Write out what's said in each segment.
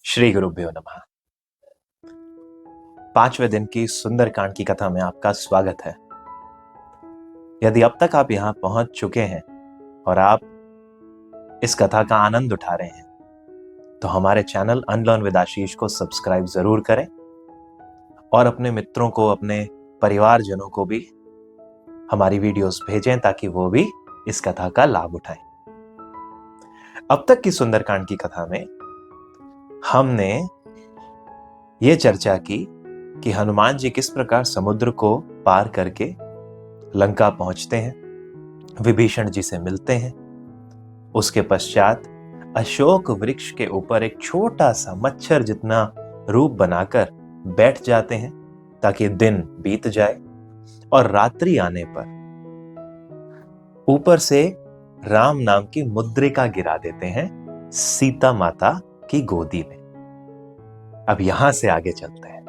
श्री गुरुभ्यो नमः। 5वें दिन की सुंदरकांड की कथा में आपका स्वागत है। यदि अब तक आप यहां पहुंच चुके हैं और आप इस कथा का आनंद उठा रहे हैं तो हमारे चैनल अनलर्न विद आशीष को सब्सक्राइब जरूर करें और अपने मित्रों को, अपने परिवारजनों को भी हमारी वीडियोस भेजें ताकि वो भी इस कथा का लाभ उठाएं। अब तक की सुंदरकांड की कथा में हमने ये चर्चा की कि हनुमान जी किस प्रकार समुद्र को पार करके लंका पहुंचते हैं, विभीषण जी से मिलते हैं। उसके पश्चात अशोक वृक्ष के ऊपर एक छोटा सा मच्छर जितना रूप बनाकर बैठ जाते हैं ताकि दिन बीत जाए, और रात्रि आने पर ऊपर से राम नाम की मुद्रिका गिरा देते हैं सीता माता की गोदी में। अब यहां से आगे चलते हैं।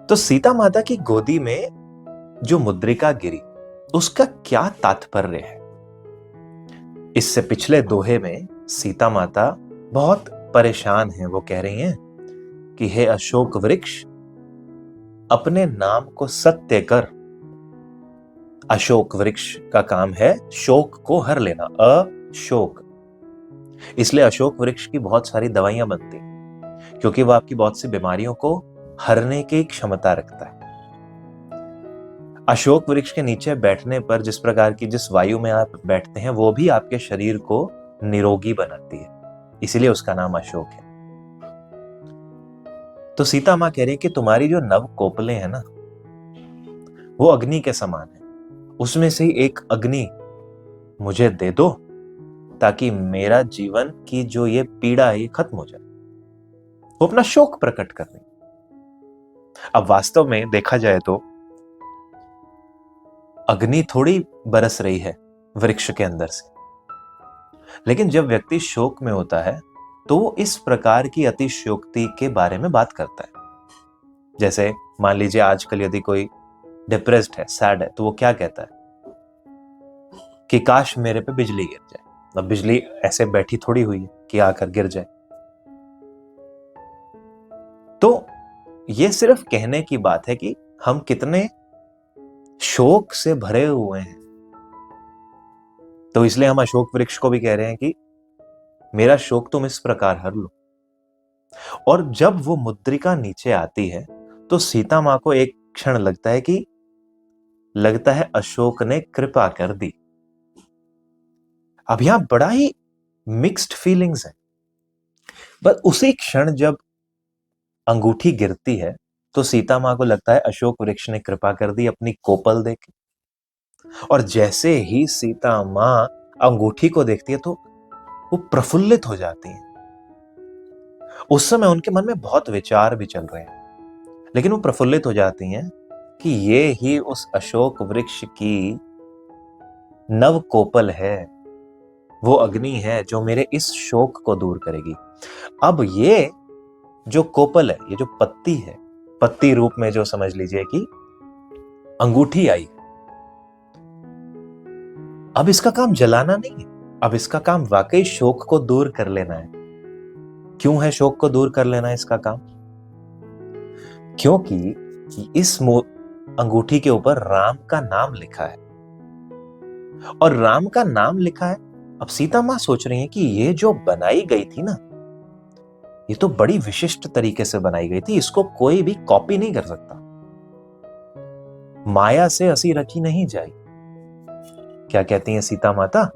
तो सीता माता की गोदी में जो मुद्रिका गिरी उसका क्या तात्पर्य है? इससे पिछले दोहे में सीता माता बहुत परेशान हैं। वो कह रही हैं कि हे अशोक वृक्ष, अपने नाम को सत्य कर। अशोक वृक्ष का काम है शोक को हर लेना, अशोक। इसलिए अशोक वृक्ष की बहुत सारी दवाइयां बनती हैं क्योंकि वह आपकी बहुत सी बीमारियों को हरने की क्षमता रखता है। अशोक वृक्ष के नीचे बैठने पर जिस प्रकार की जिस वायु में आप बैठते हैं वो भी आपके शरीर को निरोगी बनाती है, इसीलिए उसका नाम अशोक है। तो सीता मां कह रही कि तुम्हारी जो नव कोपलें हैं ना, वो अग्नि के समान है। उसमें से ही एक अग्नि मुझे दे दो ताकि मेरा जीवन की जो ये पीड़ा है ये खत्म हो जाए। वो अपना शोक प्रकट कर रही। अब वास्तव में देखा जाए तो अग्नि थोड़ी बरस रही है वृक्ष के अंदर से, लेकिन जब व्यक्ति शोक में होता है तो वो इस प्रकार की अतिशयोक्ति के बारे में बात करता है। जैसे मान लीजिए आजकल यदि कोई डिप्रेस्ड है, सैड है, तो वो क्या कहता है कि काश मेरे पे बिजली गिर जाए। अब बिजली ऐसे बैठी थोड़ी हुई है कि आकर गिर जाए। तो ये सिर्फ कहने की बात है कि हम कितने शोक से भरे हुए हैं। तो इसलिए हम अशोक वृक्ष को भी कह रहे हैं कि मेरा शोक तुम इस प्रकार हर लो। और जब वो मुद्रिका नीचे आती है तो सीता मां को एक क्षण लगता है अशोक ने कृपा कर दी। अब यहां बड़ा ही मिक्स्ड फीलिंग्स है। बस उसी क्षण जब अंगूठी गिरती है तो सीता मां को लगता है अशोक वृक्ष ने कृपा कर दी अपनी कोपल देके। और जैसे ही सीता मां अंगूठी को देखती है तो वो प्रफुल्लित हो जाती हैं। उस समय उनके मन में बहुत विचार भी चल रहे हैं, लेकिन वो प्रफुल्लित हो जाती हैं कि ये ही उस अशोक वृक्ष की नव कोपल है, वो अग्नि है जो मेरे इस शोक को दूर करेगी। अब ये जो कोपल है, ये जो पत्ती है, पत्ती रूप में जो समझ लीजिए कि अंगूठी आई, अब इसका काम जलाना नहीं है, अब इसका काम वाकई शोक को दूर कर लेना है। क्यों है शोक को दूर कर लेना इसका काम? क्योंकि इस अंगूठी के ऊपर राम का नाम लिखा है, और राम का नाम लिखा है। अब सीता मां सोच रही है कि ये जो बनाई गई थी ना, ये तो बड़ी विशिष्ट तरीके से बनाई गई थी, इसको कोई भी कॉपी नहीं कर सकता। माया से असी रची नहीं जाई। क्या कहती हैं सीता माता?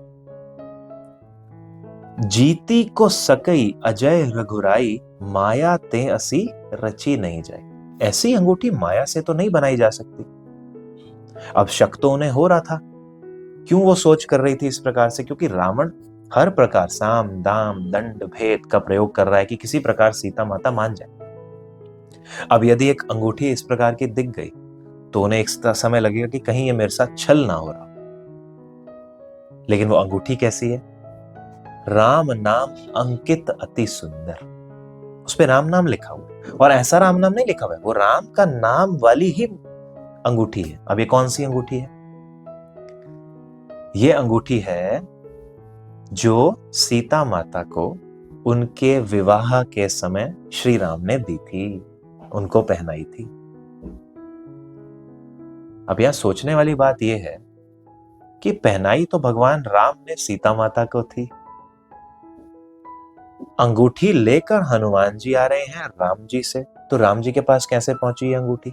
जीती को सकई अजय रघुराई, माया ते असी रची नहीं जाए। ऐसी अंगूठी माया से तो नहीं बनाई जा सकती। अब शक तो उन्हें हो रहा था। क्यों वो सोच कर रही थी इस प्रकार से? क्योंकि रावण हर प्रकार साम दाम दंड भेद का प्रयोग कर रहा है कि किसी प्रकार सीता माता मान जाए। अब यदि एक अंगूठी इस प्रकार की दिख गई तो उन्हें एक समय लगेगा कि कहीं ये मेरे साथ छल ना हो रहा। लेकिन वो अंगूठी कैसी है? राम नाम अंकित अति सुंदर, उस पे राम नाम लिखा हुआ, और ऐसा राम नाम नहीं लिखा हुआ है, वो राम का नाम वाली ही अंगूठी है। अब ये कौन सी अंगूठी है? ये अंगूठी है जो सीता माता को उनके विवाह के समय श्री राम ने दी थी, उनको पहनाई थी। अब यहां सोचने वाली बात यह है कि पहनाई तो भगवान राम ने सीता माता को थी, अंगूठी लेकर हनुमान जी आ रहे हैं राम जी से, तो राम जी के पास कैसे पहुंची ये अंगूठी?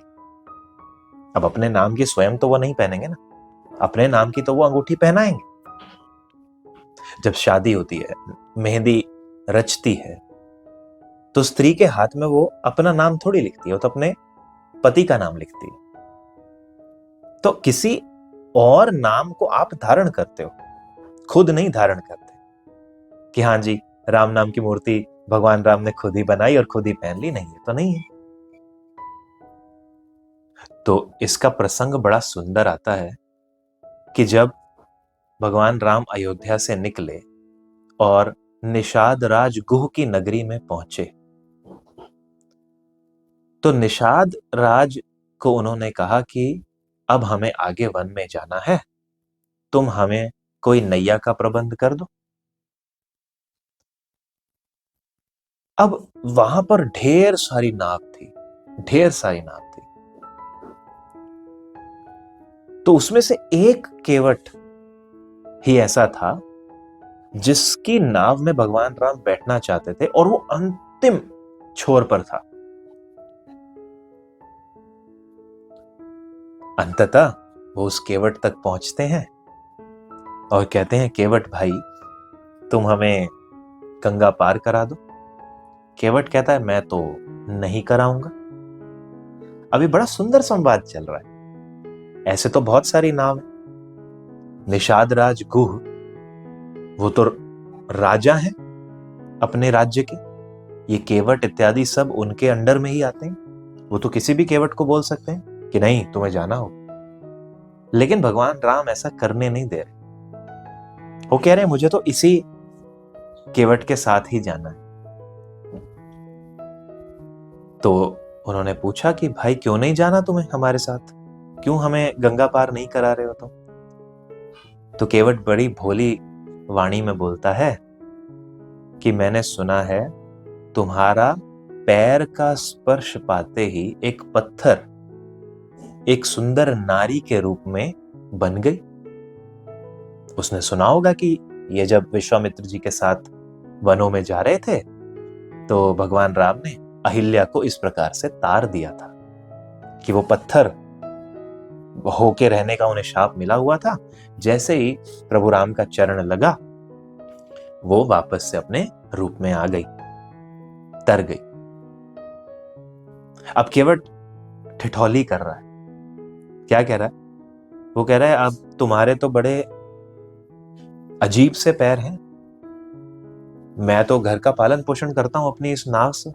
अब अपने नाम की स्वयं तो वो नहीं पहनेंगे ना, अपने नाम की तो वो अंगूठी पहनाएंगे। जब शादी होती है, मेहंदी रचती है, तो स्त्री के हाथ में वो अपना नाम थोड़ी लिखती है, वो तो अपने पति का नाम लिखती है। तो किसी और नाम को आप धारण करते हो, खुद नहीं धारण करते कि हाँ जी राम नाम की मूर्ति भगवान राम ने खुद ही बनाई और खुद ही पहन ली, नहीं है तो नहीं है। तो इसका प्रसंग बड़ा सुंदर आता है कि जब भगवान राम अयोध्या से निकले और निषाद राज गुह की नगरी में पहुंचे, तो निषाद राज को उन्होंने कहा कि अब हमें आगे वन में जाना है, तुम हमें कोई नैया का प्रबंध कर दो। अब वहां पर ढेर सारी नाव थी, ढेर सारी नाव थी। तो उसमें से एक केवट ही ऐसा था जिसकी नाव में भगवान राम बैठना चाहते थे और वो अंतिम छोर पर था। अंततः वो उस केवट तक पहुंचते हैं और कहते हैं, केवट भाई तुम हमें गंगा पार करा दो। केवट कहता है, मैं तो नहीं कराऊंगा। अभी बड़ा सुंदर संवाद चल रहा है, ऐसे तो बहुत सारी नाव है। निषाद राज गुह वो तो राजा हैं अपने राज्य के, ये केवट इत्यादि सब उनके अंडर में ही आते हैं। वो तो किसी भी केवट को बोल सकते हैं कि नहीं तुम्हें जाना हो, लेकिन भगवान राम ऐसा करने नहीं दे रहे। वो कह रहे हैं मुझे तो इसी केवट के साथ ही जाना है। तो उन्होंने पूछा कि भाई क्यों नहीं जाना तुम्हें हमारे साथ, क्यों हमें गंगा पार नहीं करा रहे हो तुम? तो केवट बड़ी भोली वाणी में बोलता है कि मैंने सुना है तुम्हारा पैर का स्पर्श पाते ही एक पत्थर एक सुंदर नारी के रूप में बन गई। उसने सुना होगा कि ये जब विश्वामित्र जी के साथ वनों में जा रहे थे तो भगवान राम ने अहिल्या को इस प्रकार से तार दिया था कि वो पत्थर होके रहने का उन्हें शाप मिला हुआ था। जैसे ही प्रभु राम का चरण लगा वो वापस से अपने रूप में आ गई, तर गई। अब केवट ठिठौली कर रहा है, क्या कह रहा है? वो कह रहा है अब तुम्हारे तो बड़े अजीब से पैर हैं, मैं तो घर का पालन पोषण करता हूं अपनी इस नाव से,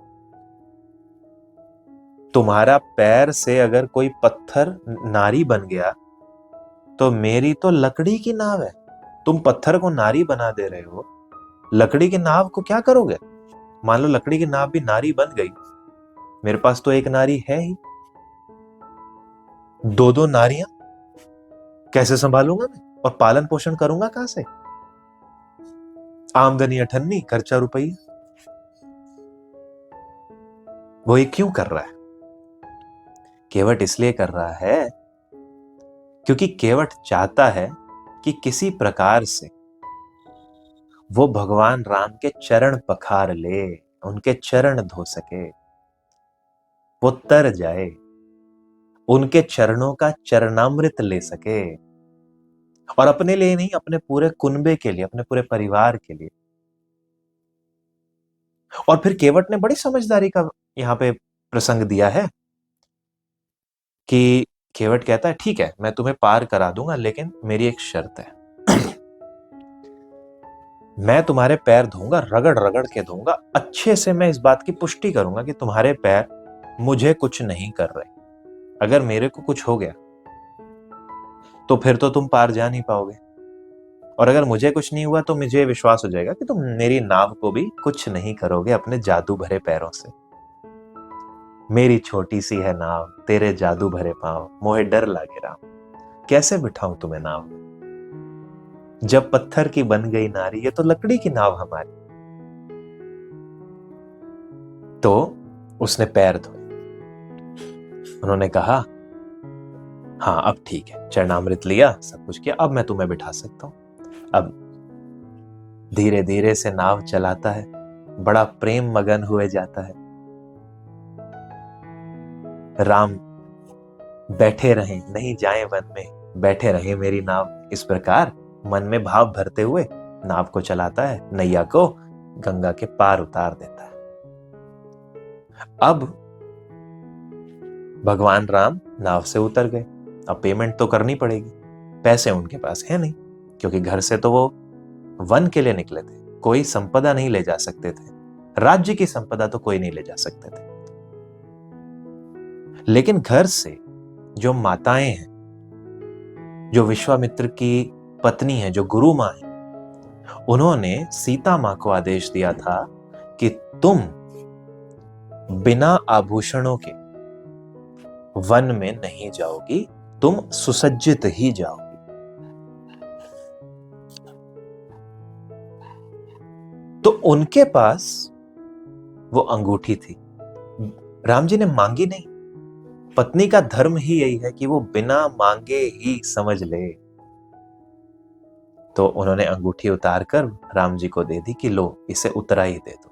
तुम्हारा पैर से अगर कोई पत्थर नारी बन गया तो मेरी तो लकड़ी की नाव है, तुम पत्थर को नारी बना दे रहे हो, लकड़ी की नाव को क्या करोगे? मान लो लकड़ी की नाव भी नारी बन गई, मेरे पास तो एक नारी है ही, दो दो नारियां कैसे संभालूंगा मैं और पालन पोषण करूंगा कहां से? आमदनी अठन्नी, खर्चा रुपये। वो ये क्यों कर रहा है? केवट इसलिए कर रहा है क्योंकि केवट चाहता है कि किसी प्रकार से वो भगवान राम के चरण पखार ले, उनके चरण धो सके, वो तर जाए, उनके चरणों का चरणामृत ले सके, और अपने लिए नहीं, अपने पूरे कुनबे के लिए, अपने पूरे परिवार के लिए। और फिर केवट ने बड़ी समझदारी का यहां पे प्रसंग दिया है कि केवट कहता है ठीक है मैं तुम्हें पार करा दूंगा, लेकिन मेरी एक शर्त है, मैं तुम्हारे पैर धोऊंगा, रगड़ रगड़ के धोऊंगा, अच्छे से मैं इस बात की पुष्टि करूंगा कि तुम्हारे पैर मुझे कुछ नहीं कर रहे। अगर मेरे को कुछ हो गया तो फिर तो तुम पार जा नहीं पाओगे, और अगर मुझे कुछ नहीं हुआ तो मुझे विश्वास हो जाएगा कि तुम मेरी नाव को भी कुछ नहीं करोगे अपने जादू भरे पैरों से। मेरी छोटी सी है नाव, तेरे जादू भरे पांव, मोहे डर लागे राम, कैसे बिठाऊं तुम्हें नाव में? जब पत्थर की बन गई नारी, ये तो लकड़ी की नाव हमारी। तो उसने पैर धोए। उन्होंने कहा, हाँ अब ठीक है, चरणामृत लिया, सब कुछ किया, अब मैं तुम्हें बिठा सकता हूं। अब धीरे धीरे से नाव चलाता है, बड़ा प्रेम मगन हुए जाता है। राम बैठे रहे, नहीं जाए वन में, बैठे रहे मेरी नाव, इस प्रकार मन में भाव भरते हुए नाव को चलाता है, नैया को गंगा के पार उतार देता है। अब भगवान राम नाव से उतर गए। अब पेमेंट तो करनी पड़ेगी, पैसे उनके पास है नहीं, क्योंकि घर से तो वो वन के लिए निकले थे, कोई संपदा नहीं ले जा सकते थे, राज्य की संपदा तो कोई नहीं ले जा सकते थे। लेकिन घर से जो माताएं हैं, जो विश्वामित्र की पत्नी है, जो गुरु मां है, उन्होंने सीता मां को आदेश दिया था कि तुम बिना आभूषणों के वन में नहीं जाओगी, तुम सुसज्जित ही जाओगी। तो उनके पास वो अंगूठी थी। राम जी ने मांगी नहीं, पत्नी का धर्म ही यही है कि वो बिना मांगे ही समझ ले। तो उन्होंने अंगूठी उतारकर राम जी को दे दी कि लो, इसे उतराई दे दो।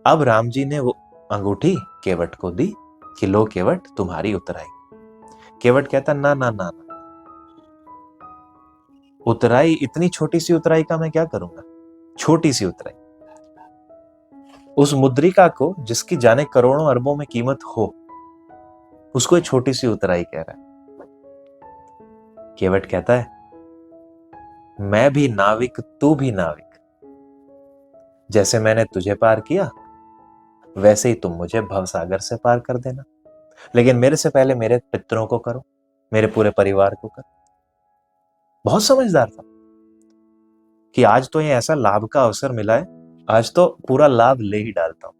अब राम जी ने वो अंगूठी केवट को दी कि लो केवट, तुम्हारी उतराई। केवट कहता, ना ना ना ना, उतराई, इतनी छोटी सी उतराई का मैं क्या करूंगा, छोटी सी उतराई। उस मुद्रिका को, जिसकी जाने करोड़ों अरबों में कीमत हो, उसको एक छोटी सी उतराई कह रहा है। केवट कहता है, मैं भी नाविक, तू भी नाविक, जैसे मैंने तुझे पार किया वैसे ही तुम मुझे भवसागर से पार कर देना, लेकिन मेरे से पहले मेरे पितरों को करो, मेरे पूरे परिवार को करो। बहुत समझदार था कि आज तो ये ऐसा लाभ का अवसर मिला है, आज तो पूरा लाभ ले ही डालता हूं।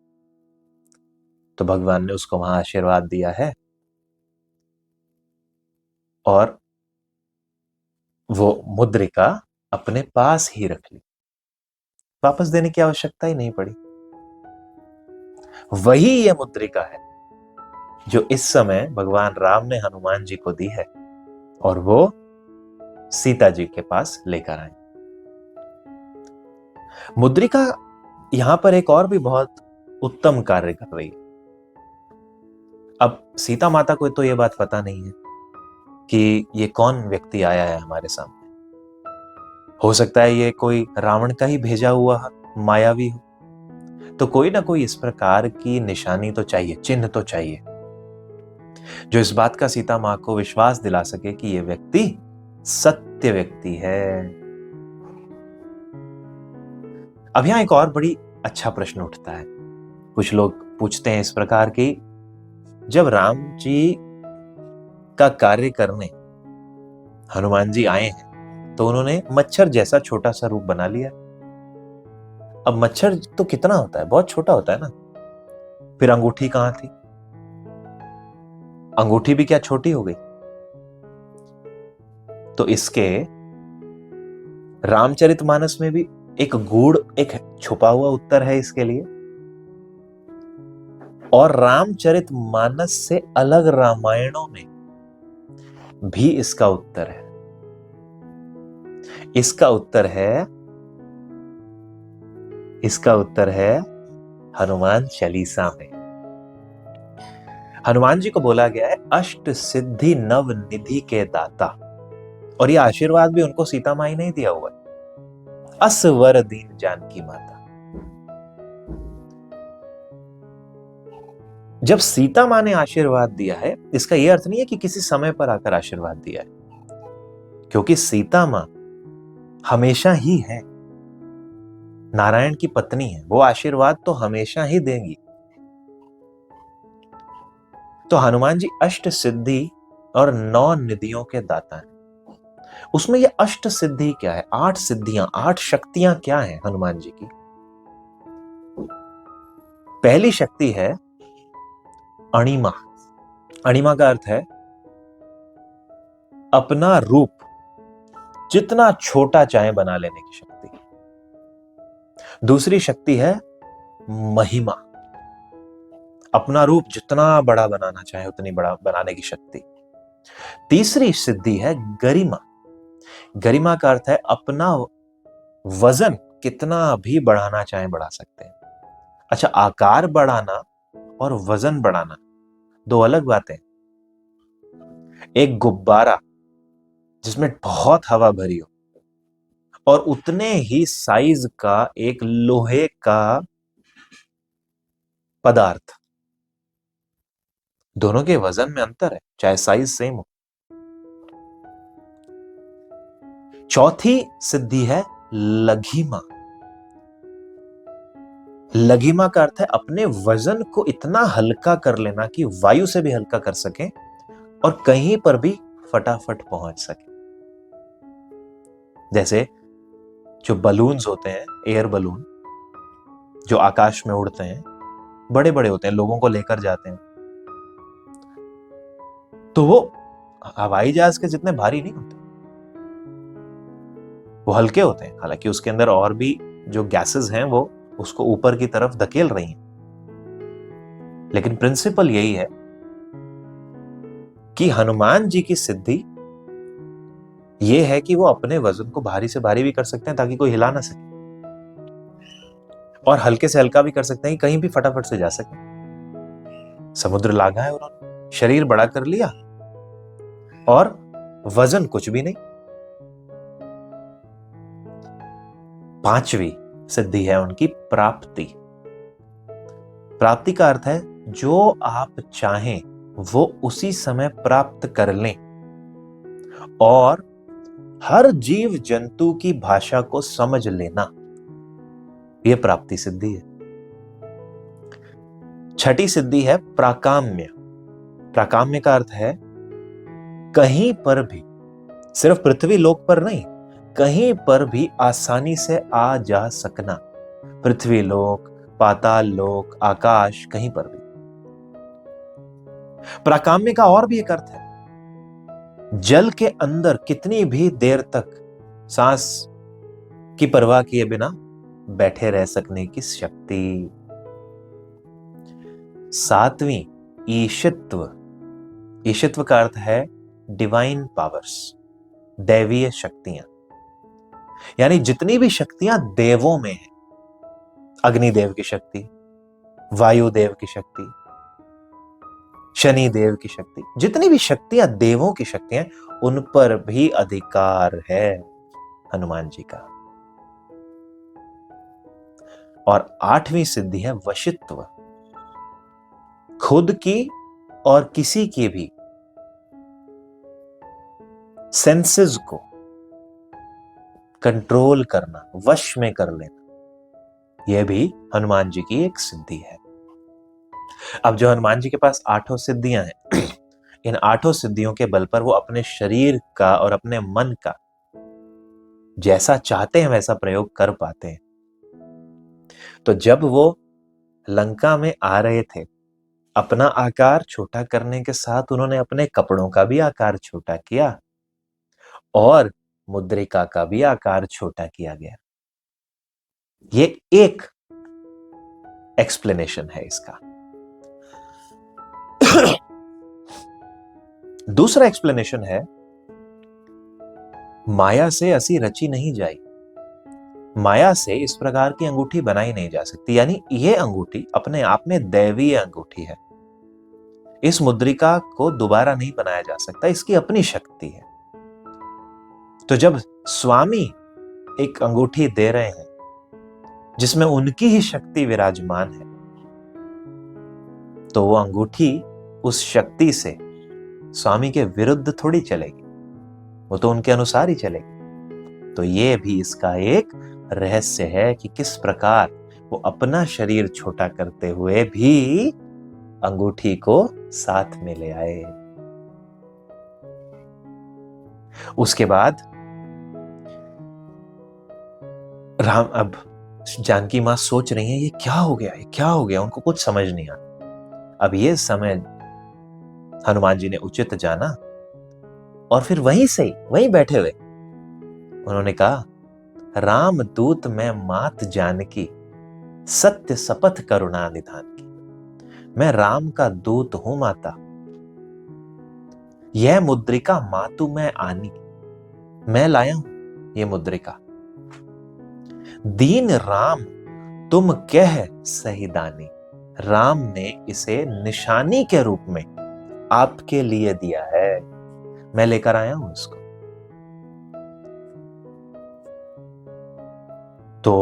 तो भगवान ने उसको वहां आशीर्वाद दिया है और वो मुद्रिका अपने पास ही रख ली, वापस देने की आवश्यकता ही नहीं पड़ी। वही ये मुद्रिका है जो इस समय भगवान राम ने हनुमान जी को दी है और वो सीता जी के पास लेकर आए। मुद्रिका यहां पर एक और भी बहुत उत्तम कार्य कर रही है। अब सीता माता को तो यह बात पता नहीं है कि ये कौन व्यक्ति आया है हमारे सामने। हो सकता है ये कोई रावण का ही भेजा हुआ मायावी हो, तो कोई ना कोई इस प्रकार की निशानी तो चाहिए, चिन्ह तो चाहिए, जो इस बात का सीता मां को विश्वास दिला सके कि यह व्यक्ति सत्य व्यक्ति है। अब यहां एक और बड़ी अच्छा प्रश्न उठता है। कुछ लोग पूछते हैं इस प्रकार की, जब राम जी का कार्य करने हनुमान जी आए हैं तो उन्होंने मच्छर जैसा छोटा सा रूप बना लिया। अब मच्छर तो कितना होता है, बहुत छोटा होता है ना। फिर अंगूठी कहां थी, अंगूठी भी क्या छोटी हो गई। तो इसके रामचरितमानस में भी एक गूढ़, एक छुपा हुआ उत्तर है इसके लिए, और रामचरितमानस से अलग रामायणों में भी इसका उत्तर है। इसका उत्तर है हनुमान चालीसा में। हनुमान जी को बोला गया है अष्ट सिद्धि नव निधि के दाता, और यह आशीर्वाद भी उनको सीता माई ने दिया हुआ है, असवर दीन जानकी माता। जब सीता मां ने आशीर्वाद दिया है, इसका यह अर्थ नहीं है कि किसी समय पर आकर आशीर्वाद दिया है, क्योंकि सीता मां हमेशा ही है, नारायण की पत्नी है, वो आशीर्वाद तो हमेशा ही देंगी। तो हनुमान जी अष्ट सिद्धि और 9 निधियों के दाता हैं। उसमें ये अष्ट सिद्धि क्या है, 8 सिद्धियां, 8 शक्तियां क्या है हनुमान जी की। पहली शक्ति है अणिमा। अणिमा का अर्थ है अपना रूप जितना छोटा चाहे बना लेने की शक्ति। दूसरी शक्ति है महिमा, अपना रूप जितना बड़ा बनाना चाहे उतनी बड़ा बनाने की शक्ति। तीसरी सिद्धि है गरिमा। गरिमा का अर्थ है अपना वजन कितना भी बढ़ाना चाहे बढ़ा सकते हैं। अच्छा, आकार बढ़ाना और वजन बढ़ाना दो अलग बातें। एक गुब्बारा जिसमें बहुत हवा भरी हो और उतने ही साइज का एक लोहे का पदार्थ, दोनों के वजन में अंतर है चाहे साइज सेम हो। चौथी सिद्धि है लघिमा। लघिमा का अर्थ है अपने वजन को इतना हल्का कर लेना कि वायु से भी हल्का कर सके और कहीं पर भी फटाफट पहुंच सके। जैसे जो बलून्स होते हैं, एयर बलून जो आकाश में उड़ते हैं, बड़े बड़े होते हैं, लोगों को लेकर जाते हैं, तो वो हवाई जहाज के जितने भारी नहीं होते, वो हल्के होते हैं। हालांकि उसके अंदर और भी जो गैसेस हैं वो उसको ऊपर की तरफ धकेल रही हैं, लेकिन प्रिंसिपल यही है कि हनुमान जी की सिद्धि ये है कि वो अपने वजन को भारी से भारी भी कर सकते हैं ताकि कोई हिला ना सके, और हल्के से हल्का भी कर सकते हैं कि कहीं भी फटाफट से जा सके। समुद्र लांघा है उन्होंने, शरीर बड़ा कर लिया और वजन कुछ भी नहीं। पांचवी सिद्धि है उनकी प्राप्ति। प्राप्ति का अर्थ है जो आप चाहें वो उसी समय प्राप्त कर लें और हर जीव जंतु की भाषा को समझ लेना, यह प्राप्ति सिद्धि है। छठी सिद्धि है प्राकाम्य। प्राकाम्य का अर्थ है कहीं पर भी, सिर्फ पृथ्वी लोक पर नहीं, कहीं पर भी आसानी से आ जा सकना। पृथ्वी लोक, पाताल लोक, आकाश, कहीं पर भी। प्राकाम्य का और भी एक अर्थ है जल के अंदर कितनी भी देर तक सांस की परवाह किए बिना बैठे रह सकने की शक्ति। सातवीं ईशित्व। ईशित्व का अर्थ है डिवाइन पावर्स, दैवीय शक्तियां, यानी जितनी भी शक्तियां देवों में है, अग्निदेव की शक्ति, वायुदेव की शक्ति, शनि देव की शक्ति, जितनी भी शक्तियां देवों की शक्तियां, उन पर भी अधिकार है हनुमान जी का। और आठवीं सिद्धि है वशित्व। खुद की और किसी की भी सेंसेस को कंट्रोल करना, वश में कर लेना, यह भी हनुमान जी की एक सिद्धि है। अब जो हनुमान जी के पास आठों सिद्धियां हैं, इन आठों सिद्धियों के बल पर वो अपने शरीर का और अपने मन का जैसा चाहते हैं वैसा प्रयोग कर पाते हैं। तो जब वो लंका में आ रहे थे, अपना आकार छोटा करने के साथ उन्होंने अपने कपड़ों का भी आकार छोटा किया और मुद्रिका का भी आकार छोटा किया गया। ये एक एक्सप्लेनेशन है इसका। दूसरा एक्सप्लेनेशन है माया से असी रची नहीं जाई। माया से इस प्रकार की अंगूठी बनाई नहीं जा सकती, यानी यह अंगूठी अपने आप में दैवीय अंगूठी है। इस मुद्रिका को दोबारा नहीं बनाया जा सकता, इसकी अपनी शक्ति है। तो जब स्वामी एक अंगूठी दे रहे हैं जिसमें उनकी ही शक्ति विराजमान है, तो वो अंगूठी उस शक्ति से स्वामी के विरुद्ध थोड़ी चलेगी, वो तो उनके अनुसार ही चलेगी। तो ये भी इसका एक रहस्य है कि किस प्रकार वो अपना शरीर छोटा करते हुए भी अंगूठी को साथ में ले आए। उसके बाद राम, अब जानकी मां सोच रही है ये क्या हो गया, ये क्या हो गया, उनको कुछ समझ नहीं आता। अब ये समय हनुमान जी ने उचित जाना और फिर वहीं से ही, वहीं बैठे हुए उन्होंने कहा, राम दूत मैं मात जानकी, सत्य शपथ करुणा निधान की। मैं राम का दूत हूं माता, यह मुद्रिका मातु मैं आनी। मैं लाया हूं ये मुद्रिका, दीन राम तुम कह सही दानी। राम ने इसे निशानी के रूप में आपके लिए दिया है, मैं लेकर आया हूं इसको। तो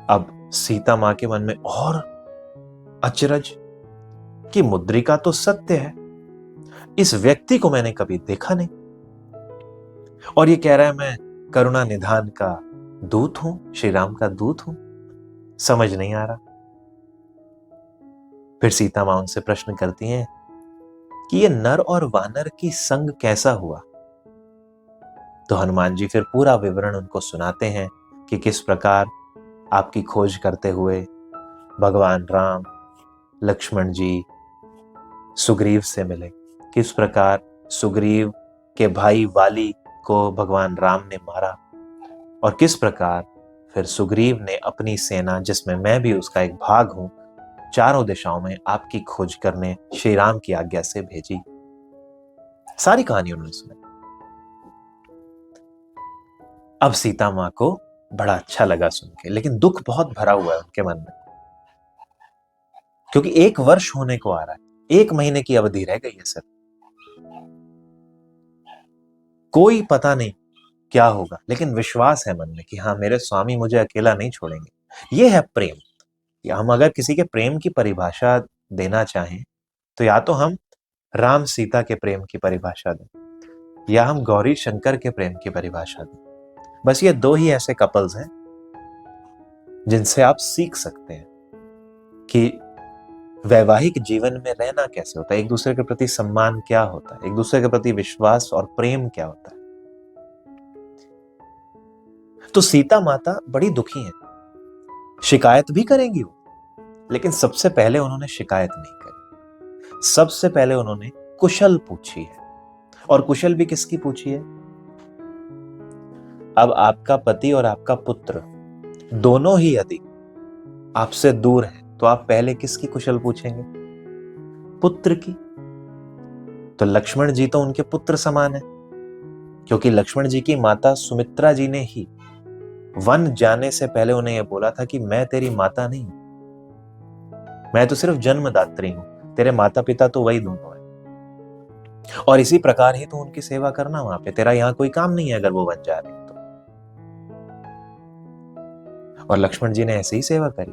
अब सीता मां के मन में और अचरज कि मुद्रिका तो सत्य है, इस व्यक्ति को मैंने कभी देखा नहीं, और ये कह रहा है मैं करुणा निधान का दूत हूं, श्री राम का दूत हूं। समझ नहीं आ रहा। फिर सीता मां उनसे प्रश्न करती हैं कि ये नर और वानर की संग कैसा हुआ। तो हनुमान जी फिर पूरा विवरण उनको सुनाते हैं कि किस प्रकार आपकी खोज करते हुए भगवान राम लक्ष्मण जी सुग्रीव से मिले, किस प्रकार सुग्रीव के भाई वाली को भगवान राम ने मारा, और किस प्रकार फिर सुग्रीव ने अपनी सेना, जिसमें मैं भी उसका एक भाग हूं, चारों दिशाओं में आपकी खोज करने श्री राम की आज्ञा से भेजी। सारी कहानी उन्होंने सुनी। अब सीता मां को बड़ा अच्छा लगा सुन के, लेकिन दुख बहुत भरा हुआ है उनके मन में, क्योंकि 1 वर्ष होने को आ रहा है, 1 महीने की अवधि रह गई है सर। कोई पता नहीं क्या होगा, लेकिन विश्वास है मन में कि हाँ, मेरे स्वामी मुझे अकेला नहीं छोड़ेंगे। ये है प्रेम। या हम अगर किसी के प्रेम की परिभाषा देना चाहें तो या तो हम राम सीता के प्रेम की परिभाषा दें, या हम गौरी शंकर के प्रेम की परिभाषा दें। बस ये 2 ही ऐसे कपल्स हैं जिनसे आप सीख सकते हैं कि वैवाहिक जीवन में रहना कैसे होता है, एक दूसरे के प्रति सम्मान क्या होता है, एक दूसरे के प्रति विश्वास और प्रेम क्या होता है। तो सीता माता बड़ी दुखी हैं, शिकायत भी करेंगी वो, लेकिन सबसे पहले उन्होंने शिकायत नहीं करी। सबसे पहले उन्होंने कुशल पूछी है, और कुशल भी किसकी पूछी है। अब आपका पति और आपका पुत्र दोनों ही यदि आपसे दूर हैं, तो आप पहले किसकी कुशल पूछेंगे? पुत्र की। तो लक्ष्मण जी तो उनके पुत्र समान है, क्योंकि लक्ष्मण जी की माता सुमित्रा जी ने ही वन जाने से पहले उन्हें यह बोला था कि मैं तेरी माता नहीं, मैं तो सिर्फ जन्मदात्री हूं, तेरे माता पिता तो वही दोनों है। और इसी प्रकार ही तो उनकी सेवा करना वहां पे, तेरा यहां कोई काम नहीं है अगर वो वन जा रही तो। और लक्ष्मण जी ने ऐसे ही सेवा करी।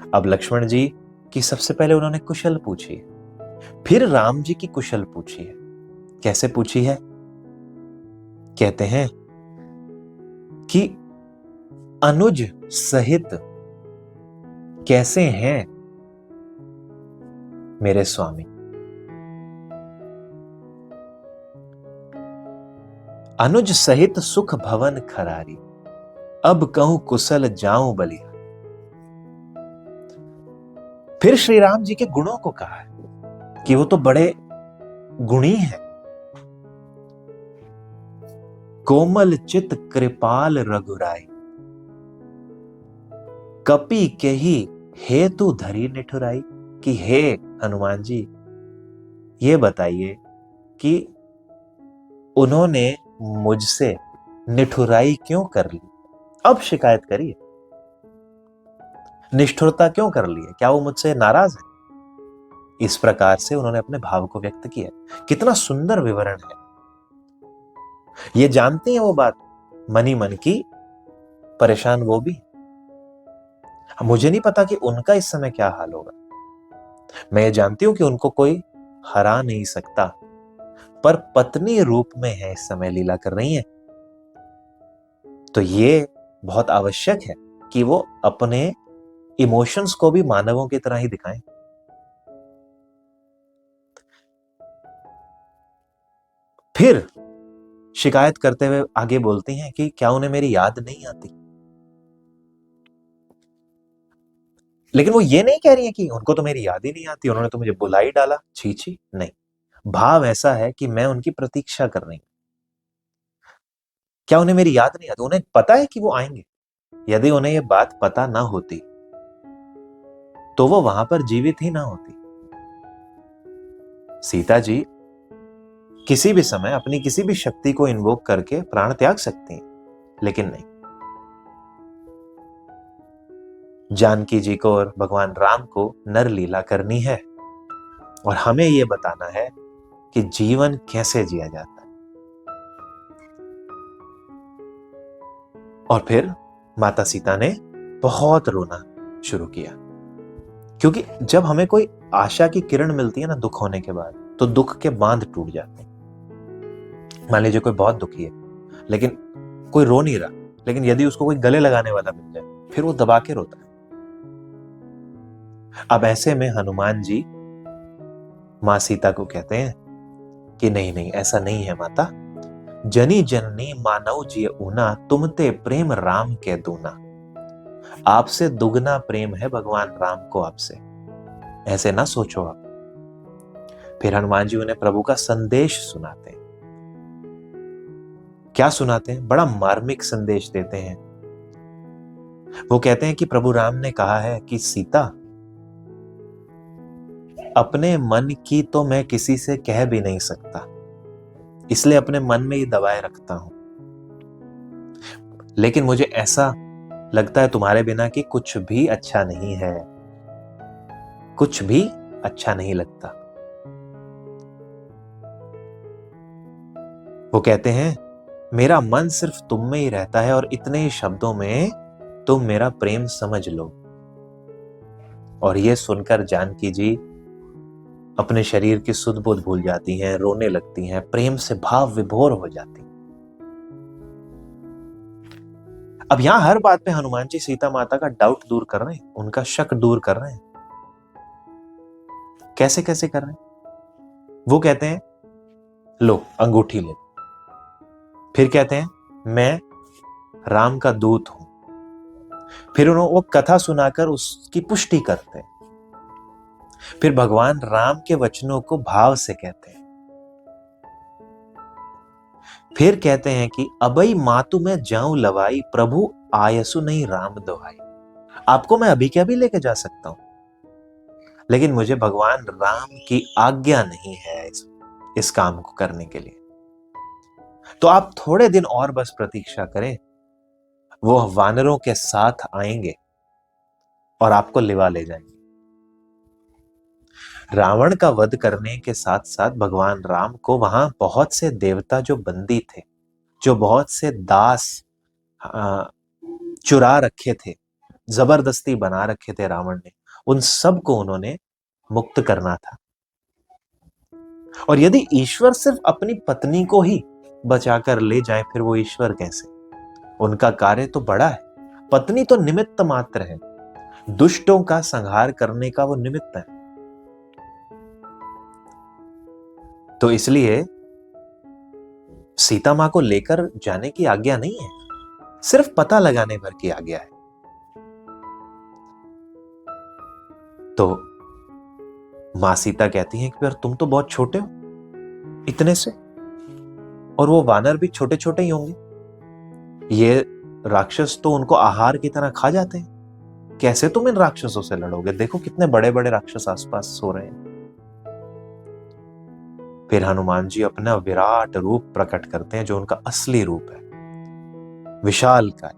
अब लक्ष्मण जी की सबसे पहले उन्होंने कुशल पूछी है, फिर राम जी की कुशल पूछी है। कैसे पूछी है? कहते हैं कि अनुज सहित कैसे हैं मेरे स्वामी। अनुज सहित सुख भवन खरारी, अब कहूं कुशल जाऊं बलिहारी। फिर श्री राम जी के गुणों को कहा है कि वो तो बड़े गुणी हैं। कोमल चित कृपाल रघुराई, कपि के ही हेतु धरी निठुराई। कि हे हनुमान जी, ये बताइए कि उन्होंने मुझसे निठुराई क्यों कर ली? अब शिकायत करिए, निष्ठुरता क्यों कर ली है? क्या वो मुझसे नाराज है? इस प्रकार से उन्होंने अपने भाव को व्यक्त किया। कितना सुंदर विवरण है। ये जानती है वो बात, मनी मन की परेशान वो भी। मुझे नहीं पता कि उनका इस समय क्या हाल होगा। मैं ये जानती हूं कि उनको कोई हरा नहीं सकता, पर पत्नी रूप में है इस समय, लीला कर रही है। तो ये बहुत आवश्यक है कि वो अपने इमोशंस को भी मानवों की तरह ही दिखाएं। फिर शिकायत करते हुए आगे बोलती हैं कि क्या उन्हें मेरी याद नहीं आती? लेकिन वो ये नहीं कह रही है कि उनको तो मेरी याद ही नहीं आती, उन्होंने तो मुझे बुला ही डाला, छी छी। नहीं, भाव ऐसा है कि मैं उनकी प्रतीक्षा कर रही हूं। क्या उन्हें मेरी याद नहीं आती? उन्हें पता है कि वो आएंगे। यदि उन्हें यह बात पता ना होती तो वो वहां पर जीवित ही ना होती। सीता जी किसी भी समय अपनी किसी भी शक्ति को इन्वोक करके प्राण त्याग सकती हैं, लेकिन नहीं। जानकी जी को और भगवान राम को नर लीला करनी है और हमें यह बताना है कि जीवन कैसे जिया जाता है। और फिर माता सीता ने बहुत रोना शुरू किया, क्योंकि जब हमें कोई आशा की किरण मिलती है ना दुख होने के बाद, तो दुख के बांध टूट जाते हैं। मान लीजिए कोई बहुत दुखी है, लेकिन कोई रो नहीं रहा, लेकिन यदि उसको कोई गले लगाने वाला मिल जाए, फिर वो दबा के रोता है। अब ऐसे में हनुमान जी मां सीता को कहते हैं कि नहीं नहीं, ऐसा नहीं है माता। जनी जननी मानव जिय ऊना, तुमते प्रेम राम के दूना। आपसे दुगना प्रेम है भगवान राम को आपसे, ऐसे ना सोचो आप। फिर हनुमान जी उन्हें प्रभु का संदेश सुनाते हैं। क्या सुनाते हैं? बड़ा मार्मिक संदेश देते हैं। वो कहते हैं कि प्रभु राम ने कहा है कि सीता, अपने मन की तो मैं किसी से कह भी नहीं सकता, इसलिए अपने मन में ही दबाए रखता हूं। लेकिन मुझे ऐसा लगता है तुम्हारे बिना कि कुछ भी अच्छा नहीं है, कुछ भी अच्छा नहीं लगता। वो कहते हैं मेरा मन सिर्फ तुम में ही रहता है और इतने ही शब्दों में तुम मेरा प्रेम समझ लो। और ये सुनकर जानकी जी अपने शरीर की सुध बुध भूल जाती हैं, रोने लगती हैं, प्रेम से भाव विभोर हो जाती। अब यहां हर बात पे हनुमान जी सीता माता का डाउट दूर कर रहे हैं, उनका शक दूर कर रहे हैं। कैसे कैसे कर रहे हैं? वो कहते हैं लो अंगूठी ले। फिर कहते हैं मैं राम का दूत हूं। फिर उन्होंने वो कथा सुनाकर उसकी पुष्टि करते हैं। फिर भगवान राम के वचनों को भाव से कहते हैं। फिर कहते हैं कि अबई मातु में जाऊं लवाई, प्रभु आयसु नहीं राम दोहाई। आपको मैं अभी के अभी लेके जा सकता हूं, लेकिन मुझे भगवान राम की आज्ञा नहीं है इस काम को करने के लिए। तो आप थोड़े दिन और बस प्रतीक्षा करें, वो वानरों के साथ आएंगे और आपको लिवा ले जाएंगे। रावण का वध करने के साथ साथ भगवान राम को वहां बहुत से देवता जो बंदी थे, जो बहुत से दास चुरा रखे थे, जबरदस्ती बना रखे थे रावण ने, उन सब को उन्होंने मुक्त करना था। और यदि ईश्वर सिर्फ अपनी पत्नी को ही बचाकर ले जाए, फिर वो ईश्वर कैसे? उनका कार्य तो बड़ा है, पत्नी तो निमित्त मात्र है, दुष्टों का संहार करने का वो निमित्त है। तो इसलिए सीता मां को लेकर जाने की आज्ञा नहीं है, सिर्फ पता लगाने भर की आज्ञा है। तो मां सीता कहती हैं कि यार तुम तो बहुत छोटे हो इतने से, और वो वानर भी छोटे छोटे ही होंगे, ये राक्षस तो उनको आहार की तरह खा जाते हैं, कैसे तुम इन राक्षसों से लड़ोगे? देखो कितने बड़े बड़े राक्षस आसपास सो रहे हैं। फिर हनुमान जी अपना विराट रूप प्रकट करते हैं, जो उनका असली रूप है, विशालकाय।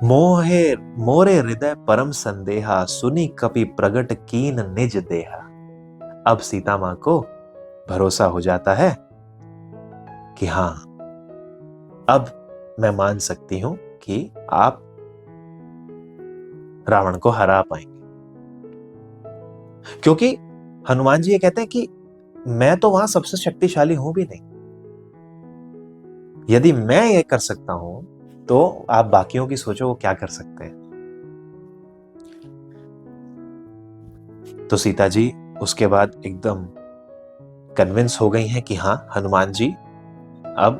मोहे मोरे हृदय परम संदेहा, सुनी कपि प्रगट कीन निज देहा। अब सीता मां को भरोसा हो जाता है कि हां, अब मैं मान सकती हूं कि आप रावण को हरा पाएंगे। क्योंकि हनुमान जी ये कहते हैं कि मैं तो वहां सबसे शक्तिशाली हूं भी नहीं, यदि मैं ये कर सकता हूं तो आप बाकियों की सोचो वो क्या कर सकते हैं। तो सीता जी उसके बाद एकदम कन्विंस हो गई हैं कि हाँ, हनुमान जी अब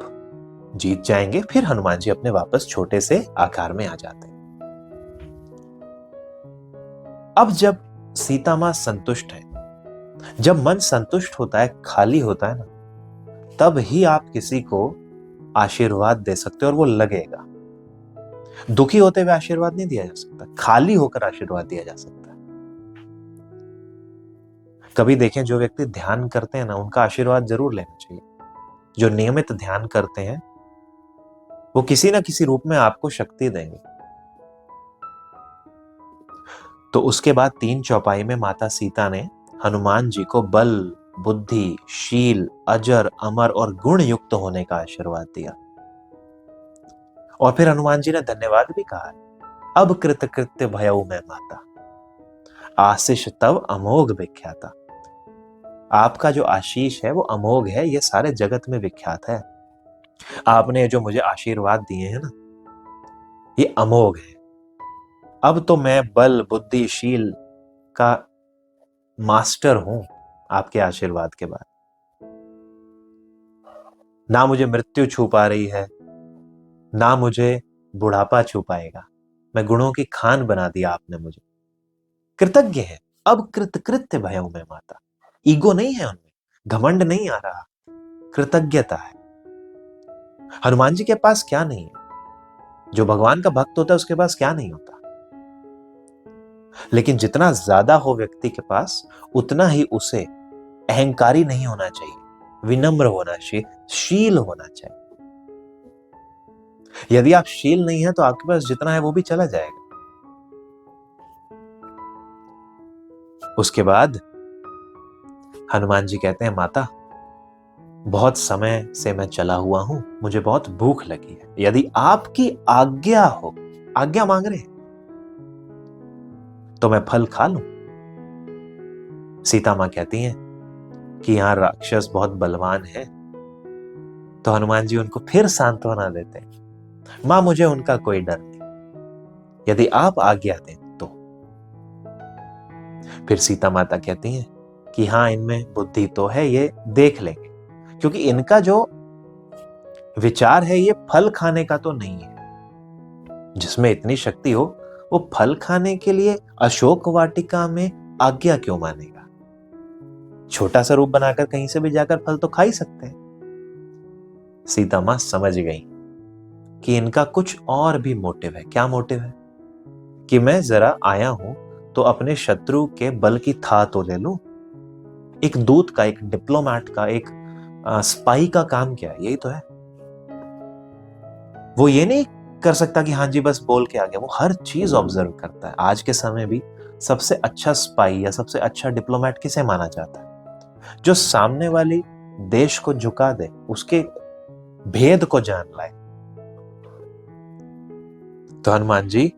जीत जाएंगे। फिर हनुमान जी अपने वापस छोटे से आकार में आ जाते हैं। अब जब सीता मां संतुष्ट है, जब मन संतुष्ट होता है, खाली होता है ना, तब ही आप किसी को आशीर्वाद दे सकते हो और वो लगेगा। दुखी होते हुए आशीर्वाद नहीं दिया जा सकता, खाली होकर आशीर्वाद दिया जा सकता है। कभी देखें, जो व्यक्ति ध्यान करते हैं ना, उनका आशीर्वाद जरूर लेना चाहिए। जो नियमित ध्यान करते हैं वो किसी ना किसी रूप में आपको शक्ति देंगे। तो उसके बाद 3 चौपाई में माता सीता ने हनुमान जी को बल, बुद्धि, शील, अजर, अमर और गुण युक्त होने का आशीर्वाद दिया। और फिर हनुमान जी ने धन्यवाद भी कहा, अब कृत कृत्य भयऊ मैं माता, आशीष तब अमोघ विख्याता। आपका जो आशीष है वो अमोघ है, ये सारे जगत में विख्यात है। आपने जो मुझे आशीर्वाद दिए हैं ना, ये अमोघ है। अब तो मैं बल, बुद्धि, शील का मास्टर हूं आपके आशीर्वाद के बाद। ना मुझे मृत्यु छू पा रही है, ना मुझे बुढ़ापा छू पाएगा। मैं गुणों की खान बना दिया आपने मुझे। कृतज्ञ है, अब कृतकृत्य भयऊ मैं माता। ईगो नहीं है उनमें, घमंड नहीं आ रहा, कृतज्ञता है। हनुमान जी के पास क्या नहीं है? जो भगवान का भक्त होता है उसके पास क्या नहीं होता? लेकिन जितना ज्यादा हो व्यक्ति के पास, उतना ही उसे अहंकारी नहीं होना चाहिए, विनम्र होना चाहिए, शील होना चाहिए। यदि आप शील नहीं है तो आपके पास जितना है वो भी चला जाएगा। उसके बाद हनुमान जी कहते हैं, माता बहुत समय से मैं चला हुआ हूं, मुझे बहुत भूख लगी है, यदि आपकी आज्ञा हो, आज्ञा मांग रहे हैं, तो मैं फल खा लूं। सीता मां कहती हैं कि यहां राक्षस बहुत बलवान है। तो हनुमान जी उनको फिर सांत्वना देते हैं, मां मुझे उनका कोई डर नहीं, यदि आप आज्ञा दें तो। फिर सीता माता कहती हैं कि हाँ, इनमें बुद्धि तो है, ये देख लेंगे, क्योंकि इनका जो विचार है ये फल खाने का तो नहीं है। जिसमें इतनी शक्ति हो वो फल खाने के लिए अशोक वाटिका में आज्ञा क्यों मानेगा? छोटा सा रूप बनाकर कहीं से भी जाकर फल तो खा ही सकते हैं। सीता मां समझ गई कि इनका कुछ और भी मोटिव है। क्या मोटिव है? कि मैं जरा आया हूं तो अपने शत्रु के बल की था तो ले लूं। एक दूत का, एक डिप्लोमैट का, एक स्पाई का काम क्या है? यही तो है। वो ये नहीं कर सकता कि हाँ जी बस बोल के आ गया, वो हर चीज ऑब्जर्व करता है। आज के समय भी सबसे अच्छा स्पाई या सबसे अच्छा डिप्लोमैट किसे माना जाता है? जो सामने वाली देश को झुका दे, उसके भेद को जान लाए। तो हनुमान जी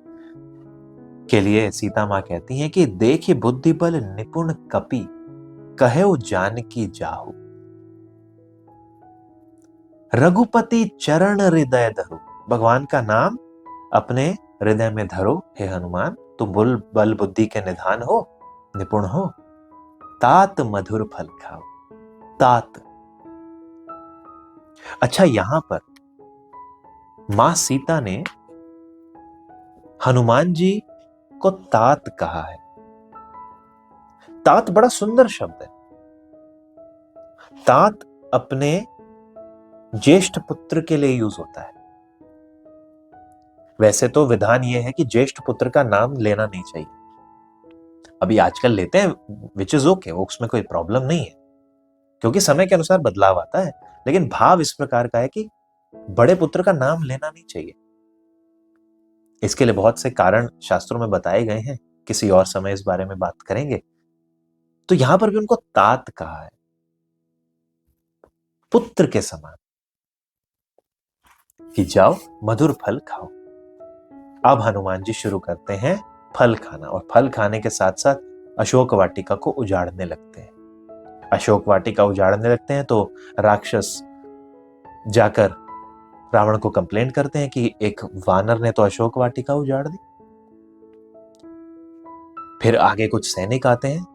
के लिए सीता मां कहती हैं कि देखी बुद्धि बल निपुण कपि, कहे जानकी जाहु, रघुपति चरण हृदय धरो। भगवान का नाम अपने हृदय में धरो हे हनुमान, तुम बल बुद्धि के निधान हो, निपुण हो, तात मधुर फल खाओ। तात। अच्छा, यहां पर मां सीता ने हनुमान जी को तात कहा है। तात बड़ा सुंदर शब्द है। तात अपने ज्येष्ठ पुत्र के लिए यूज होता है। वैसे तो विधान यह है कि ज्येष्ठ पुत्र का नाम लेना नहीं चाहिए। अभी आजकल लेते हैं, विच इज ओके, उसमें कोई प्रॉब्लम नहीं है, क्योंकि समय के अनुसार बदलाव आता है। लेकिन भाव इस प्रकार का है कि बड़े पुत्र का नाम लेना नहीं चाहिए। इसके लिए बहुत से कारण शास्त्रों में बताए गए हैं, किसी और समय इस बारे में बात करेंगे। तो यहां पर भी उनको तात कहा है, पुत्र के समान, कि जाओ मधुर फल खाओ। अब हनुमान जी शुरू करते हैं फल खाना, और फल खाने के साथ साथ अशोक वाटिका को उजाड़ने लगते हैं। अशोक वाटिका उजाड़ने लगते हैं तो राक्षस जाकर रावण को कंप्लेंट करते हैं कि एक वानर ने तो अशोक वाटिका उजाड़ दी। फिर आगे कुछ सैनिक आते हैं,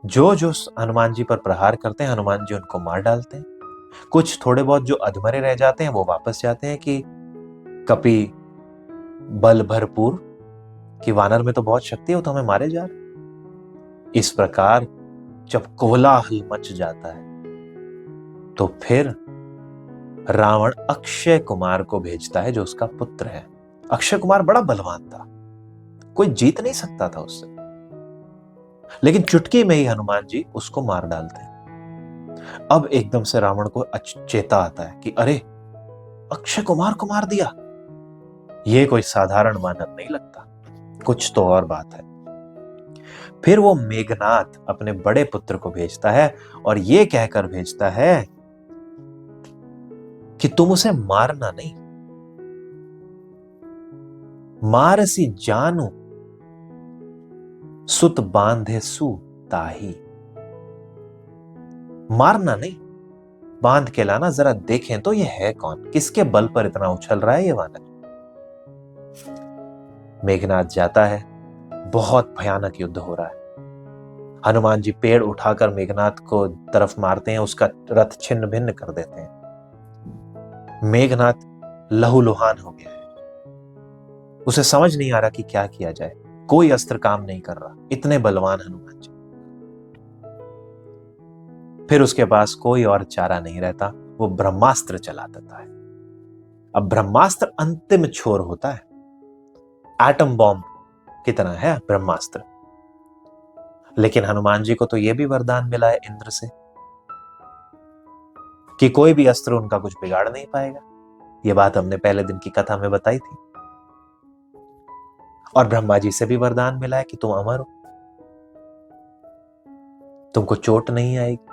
जो जो हनुमान जी पर प्रहार करते हैं, हनुमान जी उनको मार डालते हैं। कुछ थोड़े बहुत जो अधमरे रह जाते हैं वो वापस जाते हैं कि कपि बल भरपूर, कि वानर में तो बहुत शक्ति है, वो तो हमें मारे जा रहे। इस प्रकार जब कोलाहल मच जाता है तो फिर रावण अक्षय कुमार को भेजता है, जो उसका पुत्र है। अक्षय कुमार बड़ा बलवान था, कोई जीत नहीं सकता था उससे, लेकिन चुटकी में ही हनुमान जी उसको मार डालते हैं। अब एकदम से रावण को चेता आता है कि अरे, अक्षय कुमार को मार दिया, ये कोई साधारण वानर नहीं लगता, कुछ तो और बात है। फिर वो मेघनाथ अपने बड़े पुत्र को भेजता है और ये कहकर भेजता है कि तुम उसे मारना नहीं, मारसी जानू सुत बांधे सु ताही। मारना नहीं, बांध के लाना, जरा देखें तो ये है कौन, किसके बल पर इतना उछल रहा है ये वानर। मेघनाथ जाता है, बहुत भयानक युद्ध हो रहा है। हनुमान जी पेड़ उठाकर मेघनाथ को तरफ मारते हैं, उसका रथ छिन्न भिन्न कर देते हैं। मेघनाथ लहूलुहान हो गया है, उसे समझ नहीं आ रहा कि क्या किया जाए, कोई अस्त्र काम नहीं कर रहा, इतने बलवान हनुमान जी। फिर उसके पास कोई और चारा नहीं रहता, वो ब्रह्मास्त्र चला देता है। अब ब्रह्मास्त्र अंतिम छोर होता है, एटम बॉम्ब की तरह है ब्रह्मास्त्र। लेकिन हनुमान जी को तो यह भी वरदान मिला है इंद्र से कि कोई भी अस्त्र उनका कुछ बिगाड़ नहीं पाएगा। यह बात हमने पहले दिन की कथा में बताई थी। और ब्रह्मा जी से भी वरदान मिला है कि तुम अमर हो, तुमको चोट नहीं आएगी।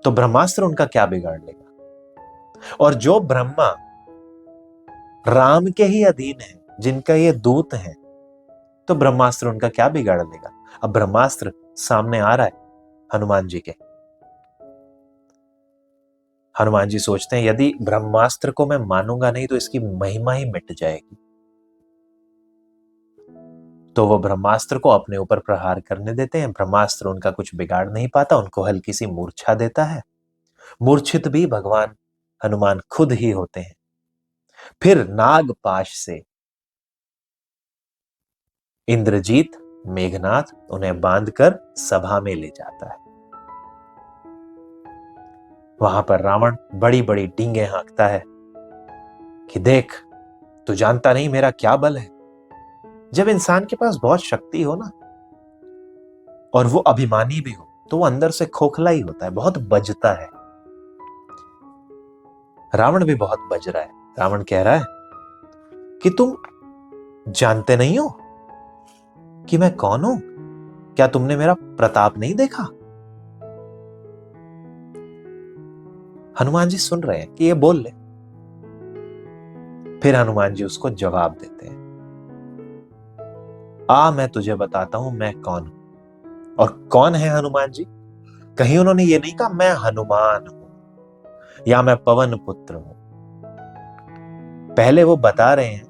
तो ब्रह्मास्त्र उनका क्या बिगाड़ लेगा। और जो ब्रह्मा राम के ही अधीन है, जिनका ये दूत है, तो ब्रह्मास्त्र उनका क्या बिगाड़ लेगा। अब ब्रह्मास्त्र सामने आ रहा है हनुमान जी के। हनुमान जी सोचते हैं यदि ब्रह्मास्त्र को मैं मानूंगा नहीं तो इसकी महिमा ही मिट जाएगी। तो वो ब्रह्मास्त्र को अपने ऊपर प्रहार करने देते हैं। ब्रह्मास्त्र उनका कुछ बिगाड़ नहीं पाता, उनको हल्की सी मूर्छा देता है। मूर्छित भी भगवान हनुमान खुद ही होते हैं। फिर नागपाश से इंद्रजीत मेघनाथ उन्हें बांधकर सभा में ले जाता है। वहां पर रावण बड़ी बड़ी डींगे हाँकता है कि देख, तू जानता नहीं मेरा क्या बल है। जब इंसान के पास बहुत शक्ति हो ना, और वो अभिमानी भी हो, तो वो अंदर से खोखला ही होता है, बहुत बजता है। रावण भी बहुत बज रहा है। रावण कह रहा है कि तुम जानते नहीं हो कि मैं कौन हूं? क्या तुमने मेरा प्रताप नहीं देखा? हनुमान जी सुन रहे हैं कि ये बोल ले। फिर हनुमान जी उसको जवाब देते हैं, मैं तुझे बताता हूं मैं कौन हूं। और कौन है हनुमान जी? कहीं उन्होंने ये नहीं कहा मैं हनुमान हूं या मैं पवन पुत्र हूं। पहले वो बता रहे हैं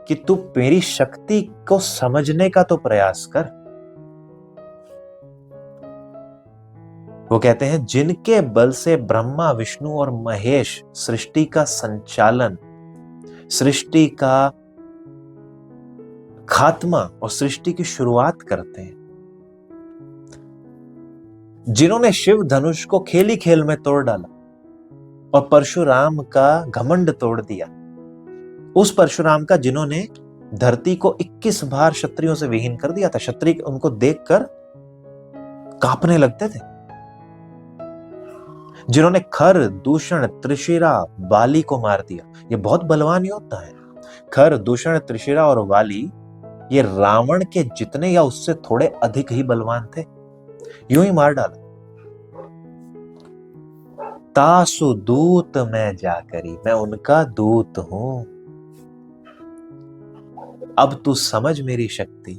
कि तू मेरी शक्ति को समझने का तो प्रयास कर। वो कहते हैं जिनके बल से ब्रह्मा विष्णु और महेश सृष्टि का संचालन, सृष्टि का खात्मा और सृष्टि की शुरुआत करते हैं, जिन्होंने शिव धनुष को खेली खेल में तोड़ डाला और परशुराम का घमंड तोड़ दिया, उस परशुराम का जिन्होंने धरती को 21 बार क्षत्रियों से विहीन कर दिया था। क्षत्रिय उनको देखकर कांपने लगते थे। जिन्होंने खर, दूषण, त्रिशिरा, वाली को मार दिया। ये बहुत बलवान योद्धा है। खर, दूषण, त्रिशिरा और वाली ये रावण के जितने या उससे थोड़े अधिक ही बलवान थे, यूं ही मार डाला। तासु दूत मैं जाकरी, मैं उनका दूत हूं। अब तू समझ मेरी शक्ति,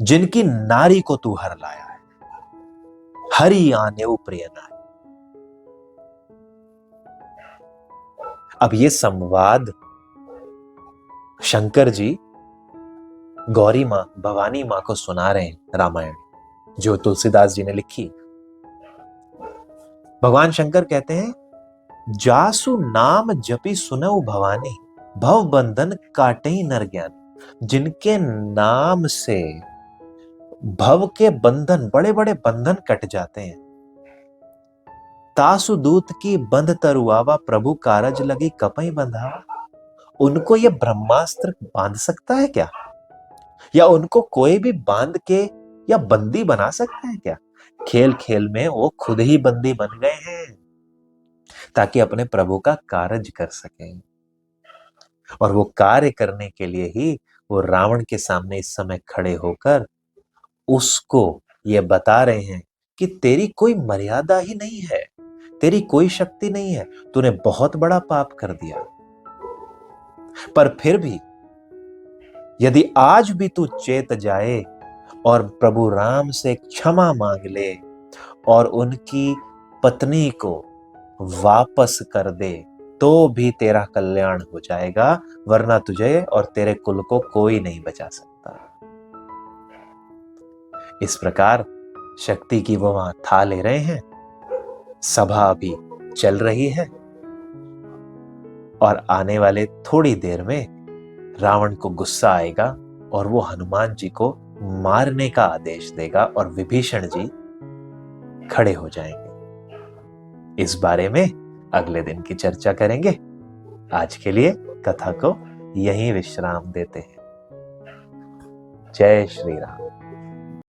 जिनकी नारी को तू हर लाया है। हरि आने प्रिय नारी। अब ये संवाद शंकर जी गौरी मां, भवानी मां को सुना रहे हैं, रामायण जो तुलसीदास जी ने लिखी। भगवान शंकर कहते हैं जासु नाम जपी सुनऊ भवानी, भव बंधन काटे नर ज्ञानी। जिनके नाम से भव के बंधन, बड़े बड़े बंधन कट जाते हैं, तासु दूत की बंध तरुआवा, प्रभु कारज लगी कपई बंधावा। उनको ये ब्रह्मास्त्र बांध सकता है क्या? या उनको कोई भी बांध के या बंदी बना सकता है क्या? खेल खेल में वो खुद ही बंदी बन गए हैं ताकि अपने प्रभु का कार्य कर सकें। और वो कार्य करने के लिए ही वो रावण के सामने इस समय खड़े होकर उसको ये बता रहे हैं कि तेरी कोई मर्यादा ही नहीं है, तेरी कोई शक्ति नहीं है, तूने बहुत बड़ा पाप कर दिया। पर फिर भी यदि आज भी तू चेत जाए और प्रभु राम से क्षमा मांग ले और उनकी पत्नी को वापस कर दे, तो भी तेरा कल्याण हो जाएगा, वरना तुझे और तेरे कुल को कोई नहीं बचा सकता। इस प्रकार शक्ति की वो वहां था ले रहे हैं। सभा अभी चल रही है और आने वाले थोड़ी देर में रावण को गुस्सा आएगा और वो हनुमान जी को मारने का आदेश देगा और विभीषण जी खड़े हो जाएंगे। इस बारे में अगले दिन की चर्चा करेंगे। आज के लिए कथा को यहीं विश्राम देते हैं। जय श्री राम।